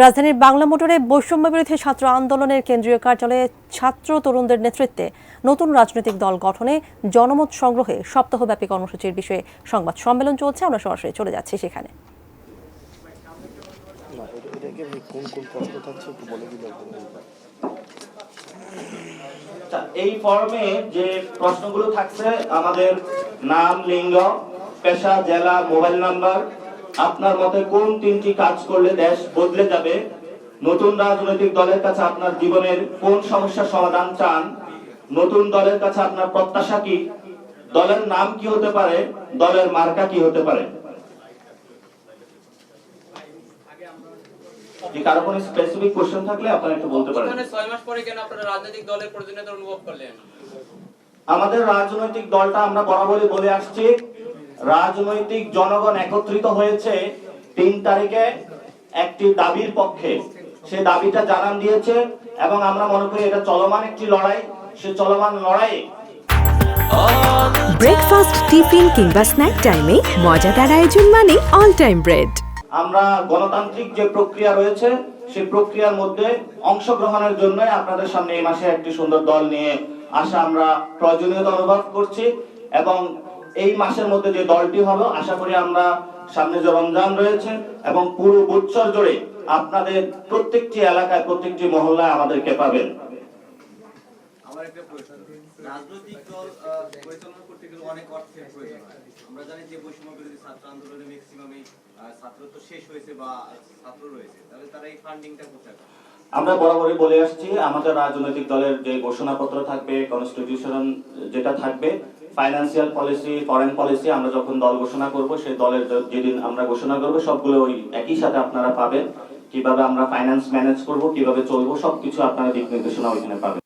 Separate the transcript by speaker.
Speaker 1: রাজধানীর বাংলা মোটরে বৈষম্য বিরোধী ছাত্র আন্দোলনের কেন্দ্রীয় কার্যালয়ে ছাত্র তরুণদের নেতৃত্বে নতুন রাজনৈতিক দল গঠনে জনমত সংগ্রহে সপ্তাহব্যাপী কর্মসূচির বিষয়ে সংবাদ সম্মেলন চলছে। আমরা সরাসরি চলে যাচ্ছি সেখানে।
Speaker 2: এই ফর্মে যে প্রশ্নগুলো থাকছে, আমাদের নাম, লিঙ্গ, পেশা, জেলা, মোবাইল নাম্বার, আপনার মতে কোন তিনটি কাজ করলে দেশ বদলে যাবে, নতুন রাজনৈতিক দলের কাছে আপনার জীবনের কোন সমস্যার সমাধান চান, নতুন দলের কাছে আপনার প্রত্যাশা কি, দলের নাম কি হতে পারে, দলের মার্কা কি হতে পারে। কারো কোনো স্পেসিফিক কোশ্চেন থাকলে আপনারা একটু বলতে পারেন।
Speaker 3: 6 মাস পরে কেন আপনারা রাজনৈতিক দলের প্রয়োজনীয়তা অনুভব করলেন?
Speaker 2: আমাদের রাজনৈতিক দলটা আমরা বরাবরই বলে আসছি, রাজনৈতিক জনগণ একত্রিত হয়েছে 3 তারিখে একটি দাবির পক্ষে। সে দাবিটা জানান দিয়েছে এবং আমরা মনে করি এটা চলমান একটি লড়াই। সে চলমান লড়াইয়ে
Speaker 4: ব্রেকফাস্ট, টিফিন কিংবা স্ন্যাক টাইমে মজাদার আয়োজন মানে অল টাইম ব্রেড।
Speaker 2: আমরা গণতান্ত্রিক যে প্রক্রিয়া রয়েছে সেই প্রক্রিয়ার মধ্যে অংশগ্রহণের জন্য আপনাদের সামনে এই মাসে একটি সুন্দর দল নিয়ে আসা আমরা প্রয়োজনীয়তা অনুভব করছি এবং এই মাসের মধ্যে যে দলটি হবে, আশা করি আমরা সামনে যে রমজান রয়েছে এবং পুরো বছর জুড়ে আপনাদের প্রত্যেকটি এলাকায়, প্রত্যেকটি মহল্লায় আমাদেরকে পাবেন।
Speaker 5: আমার একটা প্রশ্ন, রাজনৈতিক দল পরিচালনা করতে গেলে অনেক অর্থের প্রয়োজন হয়। আমরা জানি যে বৈষম্য বিরোধী ছাত্র আন্দোলনে ম্যাক্সিমামই ছাত্র তো শেষ হয়েছে বা ছাত্র রয়েছে, তাহলে তারা এই ফান্ডিংটা কোথায় পাবে?
Speaker 2: আমরা বরাবরই বলে আসছি, আমাদের রাজনৈতিক দলের যে ঘোষণাপত্র থাকবে, কনস্টিটিউশন যেটা থাকবে, ফাইন্যান্সিয়াল পলিসি, ফরেন পলিসি, আমরা যখন দল ঘোষণা করব সেই দলের যেদিন আমরা ঘোষণা করব সবগুলো ওই একই সাথে আপনারা পাবেন। কিভাবে আমরা ফাইন্যান্স ম্যানেজ করব, কিভাবে চলবো, সবকিছু আপনারা দিক নির্দেশনা ওইখানে পাবেন।